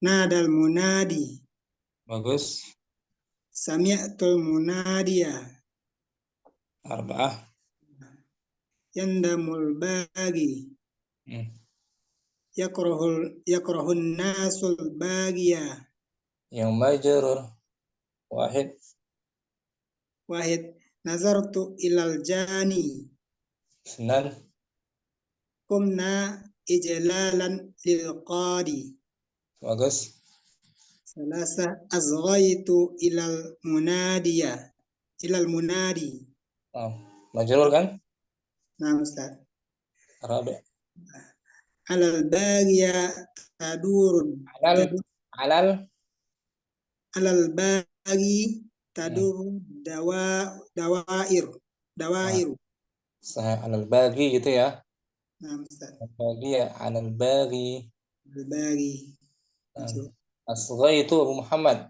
nadal munadi bagus. Sami'tul munadiyah Arba'ah. Yandamul bagi Yakrahun nasul bagiyah. Yang majrur wahid. Wahid nazartu ilal jani Senan. qumna ijlalan lil qadi. Bagus. Salasa azghaitu ilal munadi. Nah, majrur kan? Nah, Ustaz. Rabi. Alal baghiya tadurun. Alal Alal baghi tadurun dawair. Sahih alal bagi gitu ya. Nah, Ustaz. Bagi ya alal bagi. Alal baghi. Asghaitu Abu Muhammad.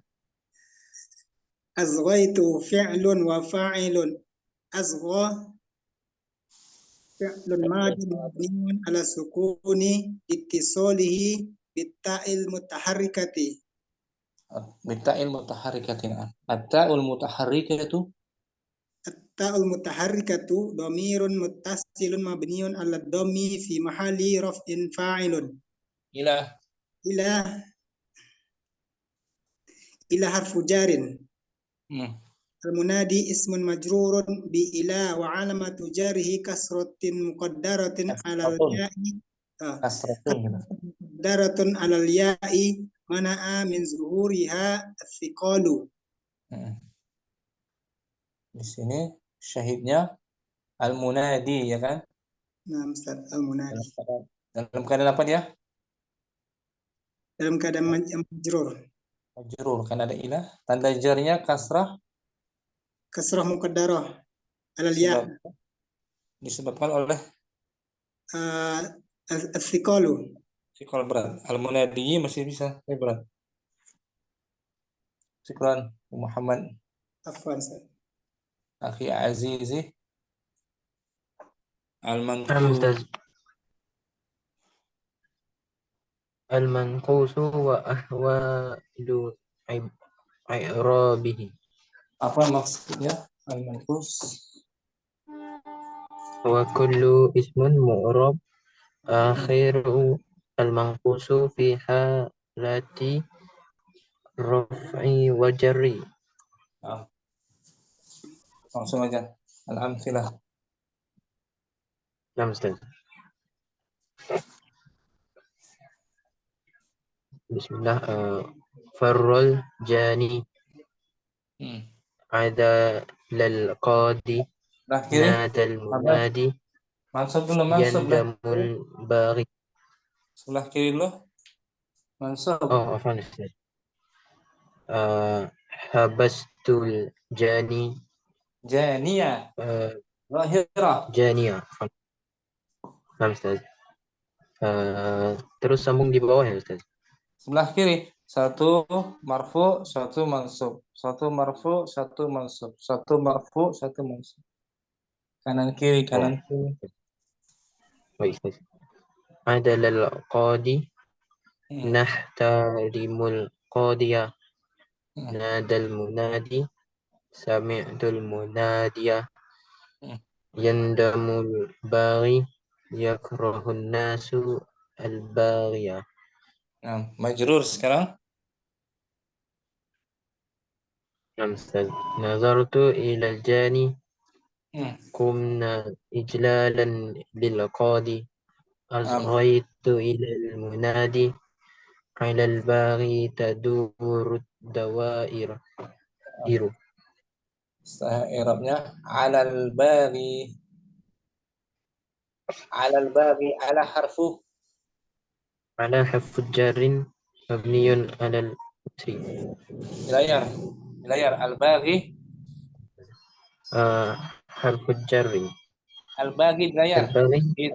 Azghaitu fi'lun wa fa'ilun. Azgha fi'lun madin mabniun ala sukuni ittisalihi bitta'il mutaharrikati. Bitta'il mutaharrikatin. At-ta'ul mutaharrikatu Ta'ul mutaharrikatu dhamirun muttasilun mabniun ala dhammi fi mahalli raf'in fa'ilun. ila Ila harfu jarin. Al-munadi ismun majrurun bi ila wa alamatu jarihi kasratin muqaddaratin alal ya'i. Muqaddaratun alal ya'i mana'a min zuhuriha as-siqalu. Di sini syahidnya al-munadi ya kan? Nah, Ustaz, al-munadi. Dalam keadaan apa dia? Dalam keadaan majrur. Majrur kan ada ilah. Tanda jarnya kasrah. Kasrah muqaddarah alal ya'. Disebabkan oleh as-siqalu. sikol berat. Al-munadi masih bisa, tapi berat. Syukran Muhammad. Afwan, Ustaz. Akhi Azizi. Al-manqusu wa ahwalu i'rabihi. Apa maksudnya al-manqus? Wa kullu ismun mu'rab akhiru al-manqusu fi halati raf'i wa jarri. Langsung aja. Al-amthilah. Nah, Ustaz. Bismillah. Farrol jani ada lal qadi nadal munadi mansub dulu, mansub yandamul bari. Sebelah kiri dulu. Mansub. Oh, afwan Ustaz. Habastul jani. Janiya. Zahirah. Janiya. Nah, Ustaz. Terus sambung di bawah ya, Ustaz. Sebelah kiri. Satu marfu, satu mansub. Satu marfu, satu mansub. Satu marfu, satu mansub. Kanan kiri, kanan kiri. Baik, Ustaz. Adalal qadi nahtarimul qadiya nadal munadi sami'tul munadiya yandamul baghi yakrahun nasu al-baghiya. Nah, majrur sekarang. Nazartu ilal jani qumna ijlalan lil qadi azghaitu ilal munadi alal baghi tadurud dawair. I'rabnya alal baghi. Alal baghi ala harfu. Ala harfu jarrin mabniyun alal kasri. Layar al-baghi. Harfu jarrin. Al-baghi layar. Di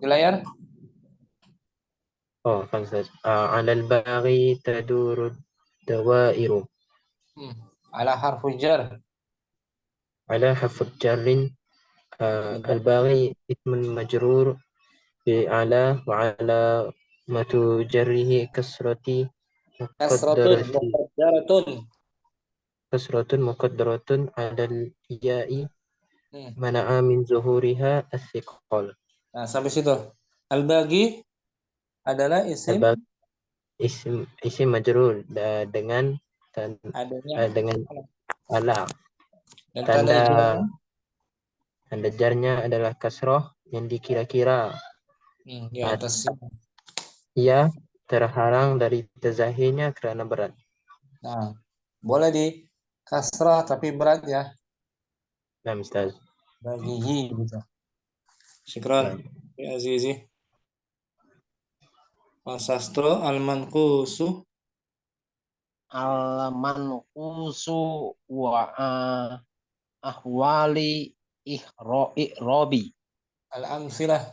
layar. Oh, Ustaz. Alal baghi tadurud dawairu. Ala harfu jar. Ala harfu jarrin. Al-baghi ismun majrur bi ala wa ala matu jarrihi kasratun muqaddaratun adal ya'i mana'a min zuhuriha as-siqal. Nah, sampai situ. Al-baghi adalah isim majrur dengan ala. Tanda jarnya adalah kasroh yang dikira-kira. Di atas ia terhalang dari tazahinya karena berat. Nah, boleh di kasrah tapi berat ya. Nah, Ustaz. Bagi gitu. Syukran. Ya Azizi. Mas Sastro al-manqusu Al-manqusu wa ahwali i'robi. al-amsilah.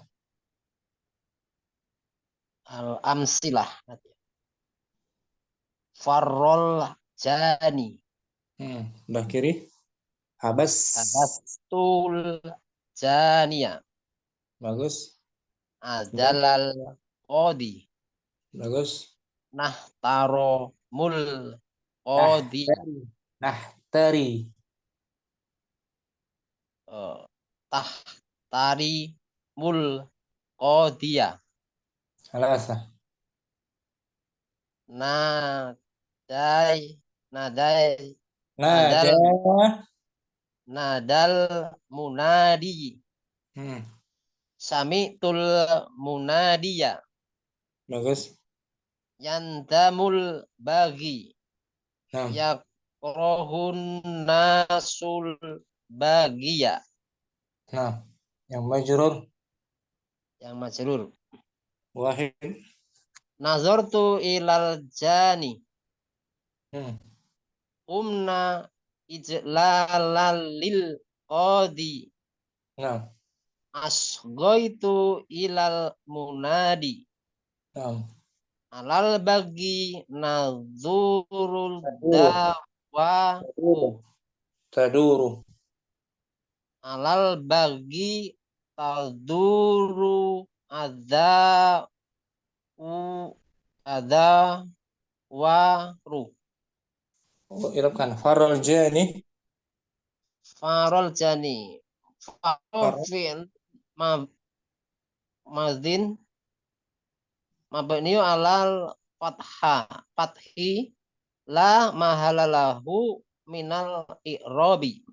Al-amsilah. Farrol jani. Udah kiri. Habastul janiya. Bagus. Adalal qadi. Bagus. Nahtaro mul qadi. Nahtari. Tahtari mul qadiya. Salasah. Nadai nadal munadi. Sami'tul munadiya. Bagus. Yantamul bagi. Yakrohun nasul bagiya. Nah, yang majrur. Wahid. Nazartu ilal jani. Umna ijlalal lil qadi. Nah. Asghaitu ilal munadi. Alal bagi nazurul dawaku. Taduru. Alal bagi taduru waru. Irapkan farol jani. Farol jani. Farofil madin mabniu alal fathi la mahalalahu minal i'robi.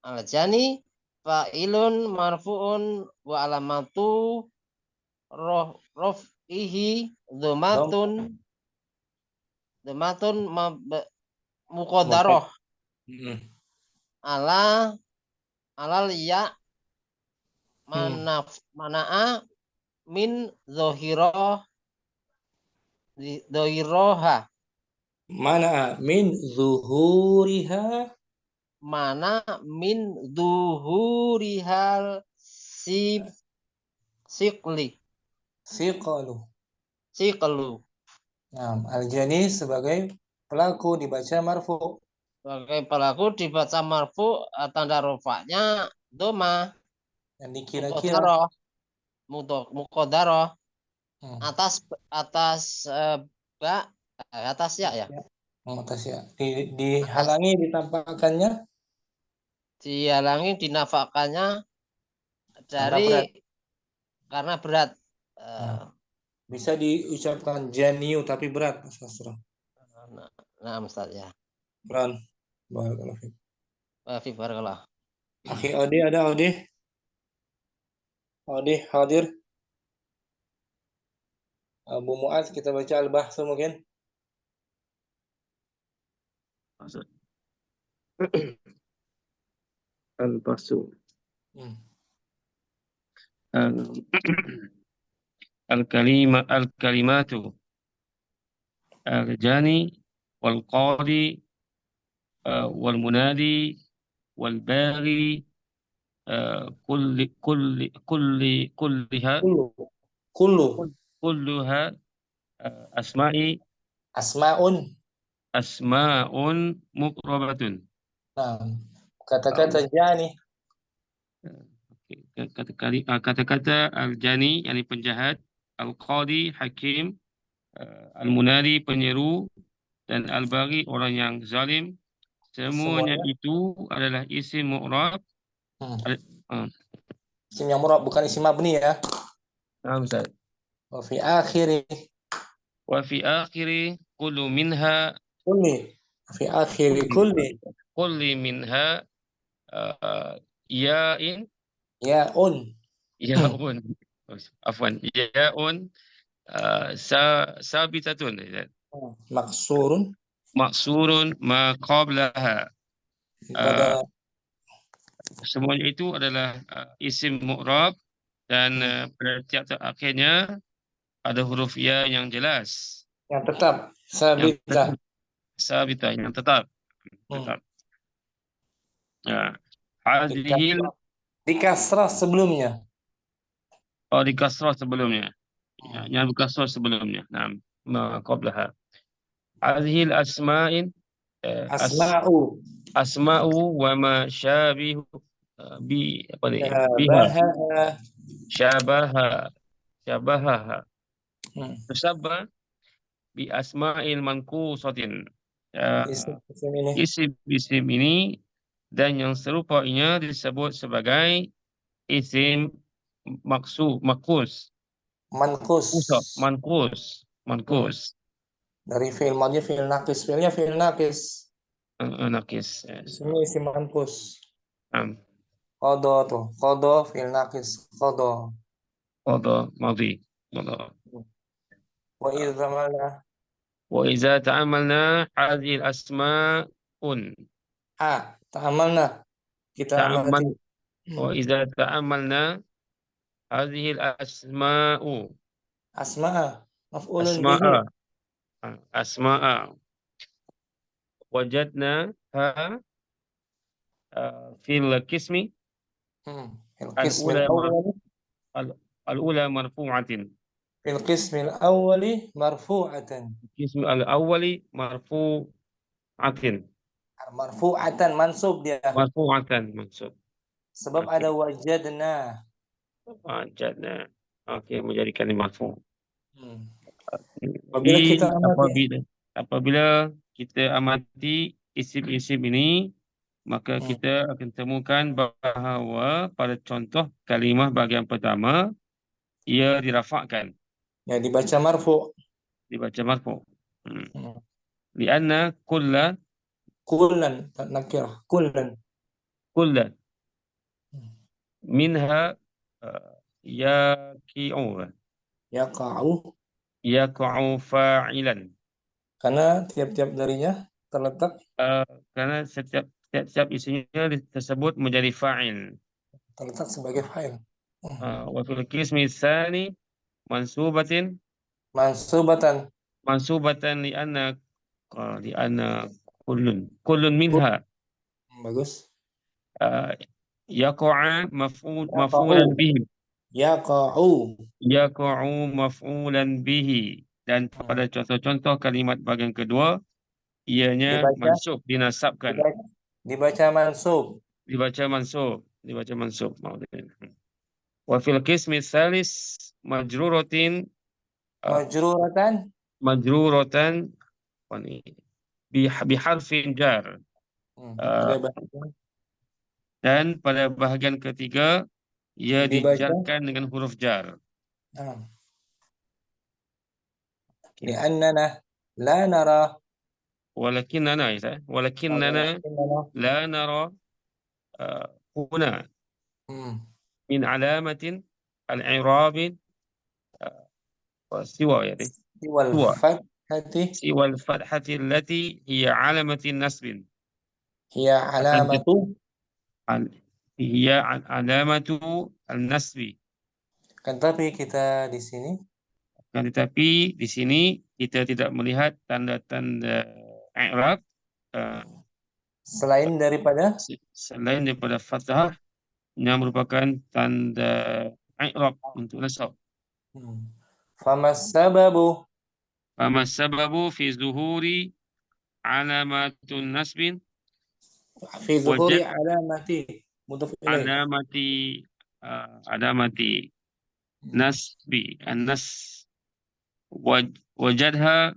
Al-jani fa'ilun marfu'un wa alamatu raf'ihi dhammatun muqaddarah alal ya mana'a min zohiroha. Mana min zuhuriha. Mana min zuhurihal siqlu. Nah, al-jani sebagai pelaku dibaca marfu. Sebagai pelaku dibaca marfu, tanda rofaknya doma. Yang dikira-kira muqaddarah. Atas ya. Atas ya. Dihalangi ditampakkannya. Dihalangi dinafakannya dari karena berat. Bisa diucapkan janiu tapi berat, Mas Sastro. Nah, Ustaz ya. Beran. Barakallahu fiik. Wa fi barakallah. Akhi Odi, ada Odi? Odi hadir? Abu Mu'adz, kita baca al-bahsu mungkin. Al-bahsu. Al-kalimatu al-jani wal qadi wal munadi wal baghi kulluha asma'un muqrabatun. Nah, kata-kata jani. Kata-kata al-jani yakni penjahat, al-qadi hakim, al-munadi penyeru, dan al-baghi orang yang zalim. Semuanya itu adalah isim mu'rab. Isim yang mu'rab, bukan isim mabni ya. Nah, Ustaz. Wa fi akhiri kullu minha fi akhiri kulli minha ya'un Yaun. Afwan. Yaun sabitatun. Maksurun Maksurun ma qablaha. pada Semuanya itu adalah isim mu'rab dan pada tiap-tiap akhirnya ada huruf ya yang jelas. yang tetap Yang sabita. sabita, yang tetap. Tetap. Hadhil Di kasrah sebelumnya. di kasrah sebelumnya. Yang kasrah sebelumnya. Naam, ma qablaha. Hadhil asma'in Asma'u. asma'u wa ma syabihu bi apa ni? Syabaha. Syabaha. Syabaha. Hmm. Musabba bi asma'il manqusatin. Isim ini. Isim ini dan yang serupanya disebut sebagai isim makus. Mankus. Dari fi'il madhi fi'il naqis. Fi'ilnya fi'il naqis. Naqis. Isimnya isim mankus. Qada tuh. Qada fi'il naqis. Qada. madhi. Qada. Wa idza mana وإذا تأملنا هذه الأسماء ta'amalna. Kita amati. وإذا تأملنا هذه الأسماء Asma'a. Maf'ulun bihi. أسماء وجدناها في القسم الأولى مرفوعة. في القسم الأول مرفوعة. القسم الأول مرفوعة. Marfu'atan mansub dia. Marfu'atan mansub. Sebab ada wajadna. Wajadna. Okey, menjadikan marfu'. Apabila kita amati isim-isim ini, maka kita akan temukan bahawa pada contoh kalimah bahagian pertama ia dirafakkan. Ya, dibaca marfu'. Dibaca marfu'. Lianna kullan nakirah. Kullan minha yaqa'u fa'ilan. Karena tiap-tiap darinya terletak karena setiap isinya tersebut menjadi fa'il. Terletak sebagai fa'il. Wa fil qismi tsani mansubatan lianna kullun minha. Bagus. Yaqa'a maf'ulan bihi. Yaqa'u maf'ulan bihi. Dan pada contoh-contoh kalimat bahagian kedua ianya mansub, dinasabkan. Dibaca mansub. Wa fil qismi tsalis majruratan biharfin jar. Dan pada bahagian ketiga ia dijarkan dengan huruf jar. Li'annana la nara walakinnana la nara huna min alamatin al-i'rab siwa al-fathati allati hiya alamatin nasbin. Hiya alamatu al-nasbi. Tetapi di sini kita tidak melihat tanda-tanda i'rab selain daripada fathah yang merupakan tanda i'rab untuk nasab. Fama sababu fi zuhuri alamatun nasbin fi zuhuri alamati mudhaf ilaih. Alamati nasbi an-nas wajadha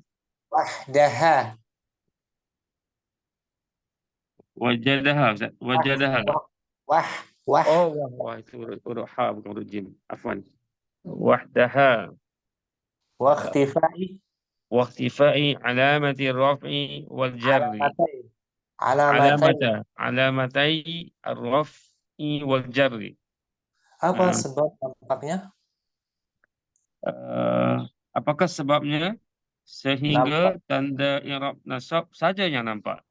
itu huruf ha bukan huruf jim, afwan. Wahdaha wa ikhtifai alamati raf'i wal jarri. Alamatai ar-raf'i wal jarri. Apa sebab nampaknya? Apakah sebabnya? Sehingga tanda i'rab nasab saja yang nampak.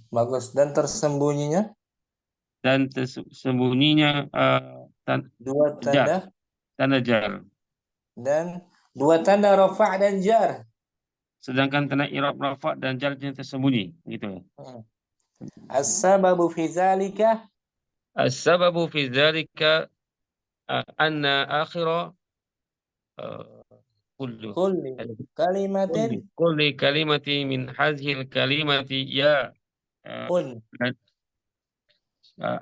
Bagus. Dan tersembunyinya? Dan tersembunyinya Dua jar, tanda. tanda jar. Dan dua tanda rafa' dan jar. Sedangkan tanda i'rab rafa' dan jarnya tersembunyi, gitu. As-sababu fi dzalika? As-sababu fi dzalika anna akhira kulli kalimati min hadhil kalimati ya.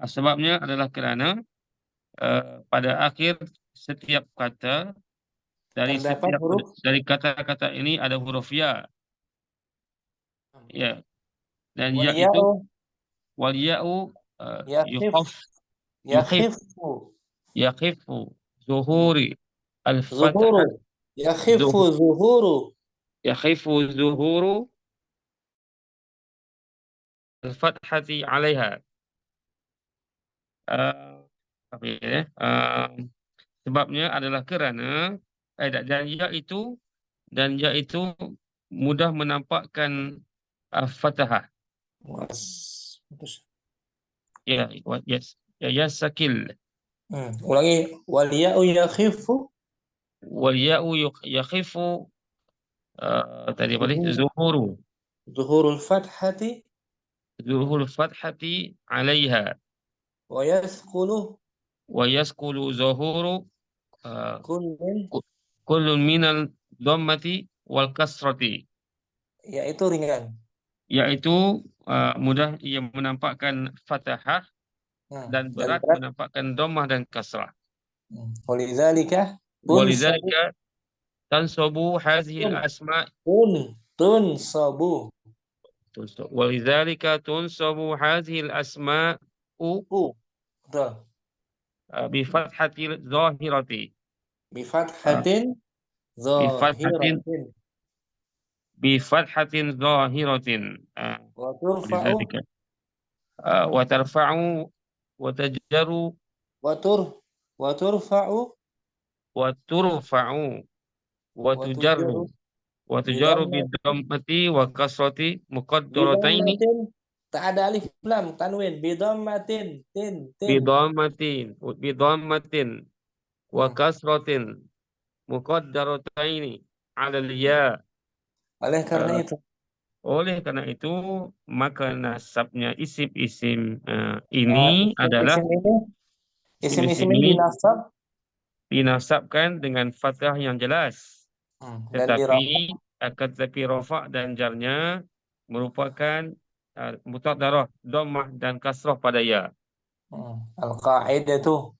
Sebabnya adalah kerana pada akhir setiap kata dari kata-kata ini ada huruf ya. Ya. Dan ya itu wal ya'u yakhifu zuhuri al-fathah. Yakhifu zuhuru al-fathati 'alaiha. Sebabnya adalah kerana dan ya itu mudah menampakkan fathah. Ya, yes. Ya sakil. Ulangi. Wal ya'u yakhifu. Wal ya'u yakhifu tadi apa tadi? Zuhurul fathati 'alaiha. Wa yasqulu zuhuru kullun minal dhammati wal kasrati. Yaitu ringan. Yaitu mudah ia menampakkan fathah dan berat menampakkan dhammah dan kasrah. Walidzalika tansabu hadhil asma' tunsabu. Walidzalika tunsabu hadhil asma'u bi fathatil zahirati. Bi fathatin zahiratin. Wa tarfa'u wa tajru wa turfa'u wa tujarru bidhammati wa kasrati muqaddarataini. Tak ada alif lam tanwin. Bidhammatin wa kasratin muqaddarataini 'alal ya. Oleh karena itu maka nasabnya isim-isim ini adalah isim-isim ini dinasabkan dengan fathah yang jelas. Tetapi rafa' dan jarnya merupakan mutaddarah, dhammah dan kasrah pada ya. Al-qa'idatu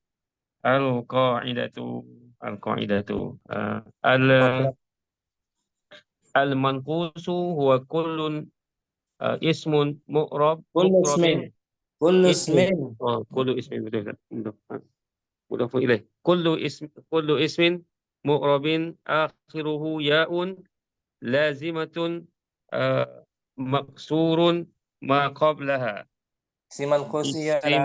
al-manqusu huwa kullun ismun mu'rab kullu ismin betul. Mudhafun ilaih. Kullu ismin mu'rabin akhiruhu ya'un lazimatun maksurun ma qablaha. Isim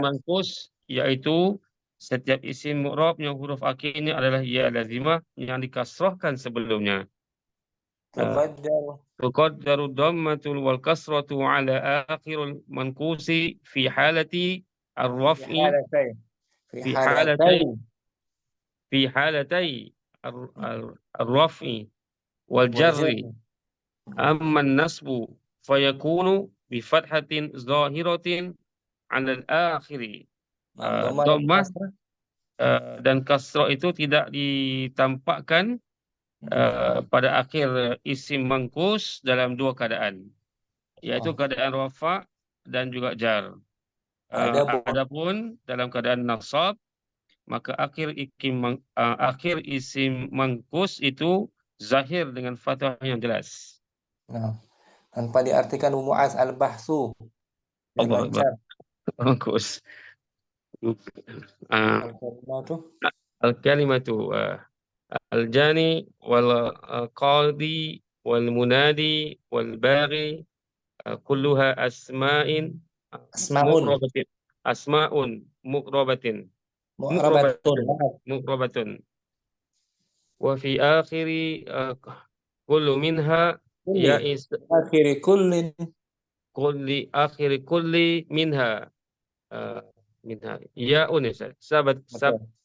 manqus yaitu setiap isim mu'rab yang huruf akhirnya adalah ya lazimah yang dikasrahkan sebelumnya. Tuqaddaru dhammatul wal kasratu ala akhirul manqusi fi halati ar-raf'i fi halatai ar-raf'i wal jarri. Amma an-nasbu fayakunu bi fathatin zahiratin 'ala al-akhiri. Dhammah dan kasrah itu tidak ditampakkan pada akhir isim manqus dalam dua keadaan, yaitu keadaan rafa' dan juga jar. Adapun dalam keadaan nasab maka akhir isim manqus itu zahir dengan fathah yang jelas. Tanpa diartikan Mu'az al-bahsu. Manqus. Al-kalimatu al-jani wal qadi wal munadi wal baghi kulluha asma'un muqrabatin Mu'rabatun. mu'rabatun. Wa fi akhiri kullu minha ya Akhiri kullin. akhiri kulli minha minha ya'un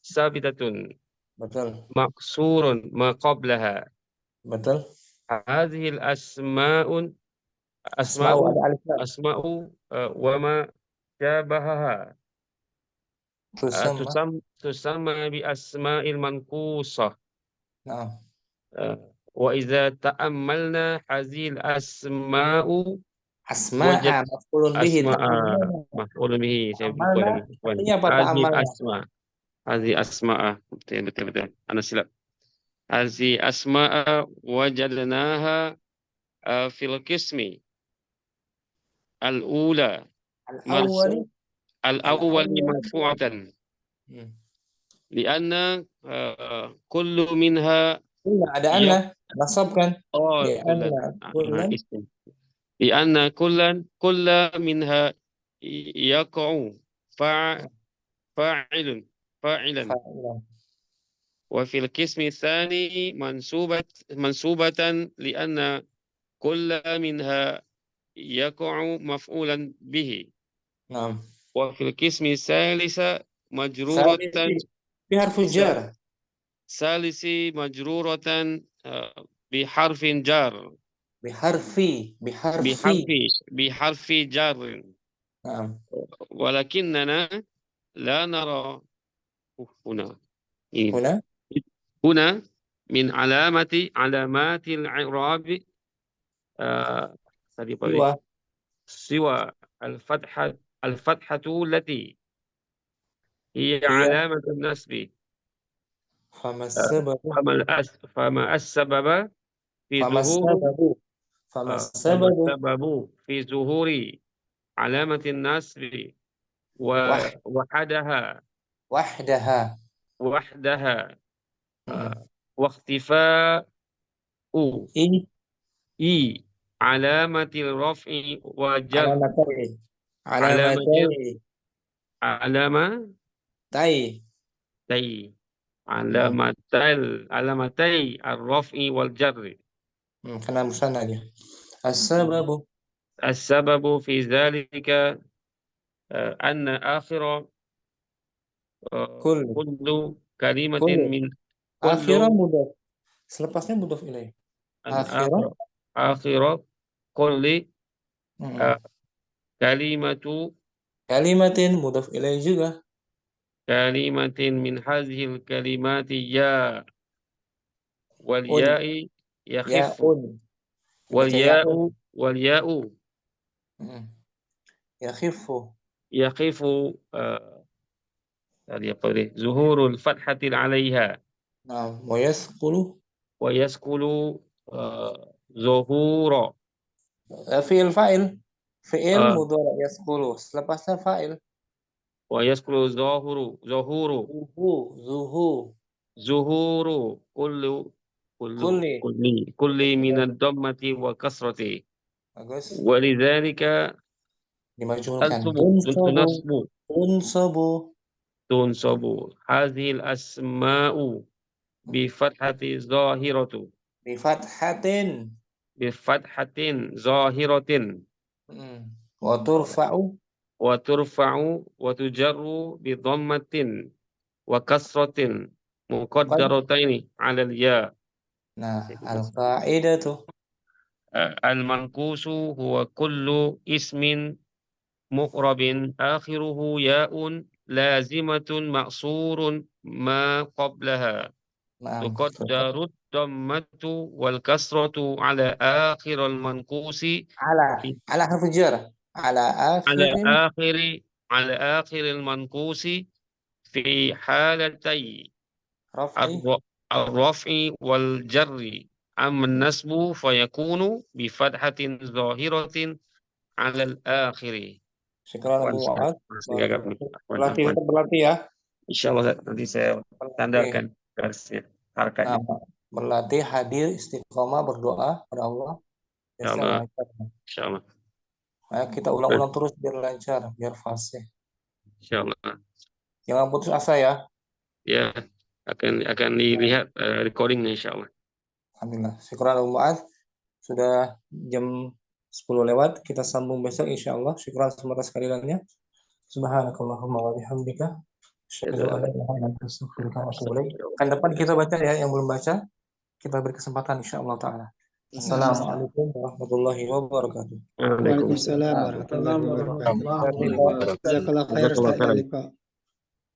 sabitatun Betul. maksurun ma qablaha. Betul. Hadhil asma'u ada alif lam. asma'u wa ma syabahaha Tusamma. tusamma bi asma'il manqusah. Nah. Wa idza ta'ammalna hazil asma'u Asma'a maf'ulun bihi. maf'ulun bihi. Saya lupa Ta'ammalna. lagi. Artinya apa Hazil ta'ammalna? asma'a. Betul. Ana silap. Hazi asma'a wajadnaha fil qismi al-ula al-awwali marfu'atan li'anna kullu minha ada anna nasab kan? li'anna kulla minha yaqa'u fa'ilan wa fil qismi tsani mansubatan li'anna kulla minha yaqa'u maf'ulan bihi. Naam. Wa fil qismi tsalisa majruratan biharfin jar. Salisi majruratan biharfin jar. biharfi jar. Naam. Walakinnana la nara huna min alamatil i'rab siwa al-fathatu allati hiya alamatun nasbi. فما السبب في ظهور علامة النصب وحدها واختفاء علامة الرفع والجر علامتي الرفع والجر. Kena musanna dia. السبب في ذلك أن آخر كل كلمة من آخر مضاف. Selepasnya mudhaf ilaih. آخر كل kalimatin mudhaf ilaih juga. Kalimatin min hazihil kalimati ya wal ya'i yakhifu wal ya'u yakhifu tadi apa tadi zuhurul fathatil 'alaiha. Nah, wa yasqulu zuhura. Fi'il mudhari yasqulu. Selepasnya fa'il. Wa yasqulu zuhuru kulli min ad-dammati wa kasrati. Bagus. Walidzalika dimajhulkan. Tunsabu. Hadhil asma'u bi fathati zahiratu. Bi fathatin zahiratin. Wa turfa'u wa tujarru bi dhammatin wa kasratin muqaddarataini 'ala al-ya. Nah, al-qa'idatu al-manqusu huwa kullu ismin mu'rabin akhiruhu ya'un lazimatun maqsurun ma qablaha. Tuqaddaru dhammatu wal kasratu 'ala akhir al-manqusi ala harfu jar. على آخر المنقوص في حالتي الرفع والجر. أما النصب فيكون بفتحة ظاهرة على الآخر. Syukran Abu Mu'ad. Berlatih ya. Insyaallah nanti saya tandakan garisnya, harakatnya. Berlatih, hadir, istiqomah, berdoa pada Allah. Insyaallah. Kita ulang-ulang terus biar lancar, biar fasih. Insyaallah. Jangan putus asa ya. Ya, akan dilihat recording insyaallah. Alhamdulillah. Syukuran Abu Mu'adz. Sudah jam 10 lewat. Kita sambung besok insyaallah. Syukuran semua sekaliannya. Subhanakallahumma wa bihamdika. Asyhadu an la ilaha illa anta astaghfiruka wa atubu ilaik. Kan depan kita baca ya, yang belum baca kita beri kesempatan insyaallah taala. Assalamualaikum warahmatullahi wabarakatuh. Waalaikumsalam warahmatullahi wabarakatuh. Jazakallah khair. Jazakallah khairan.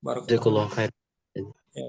Barakallahu. Jazakallah khair. Ya.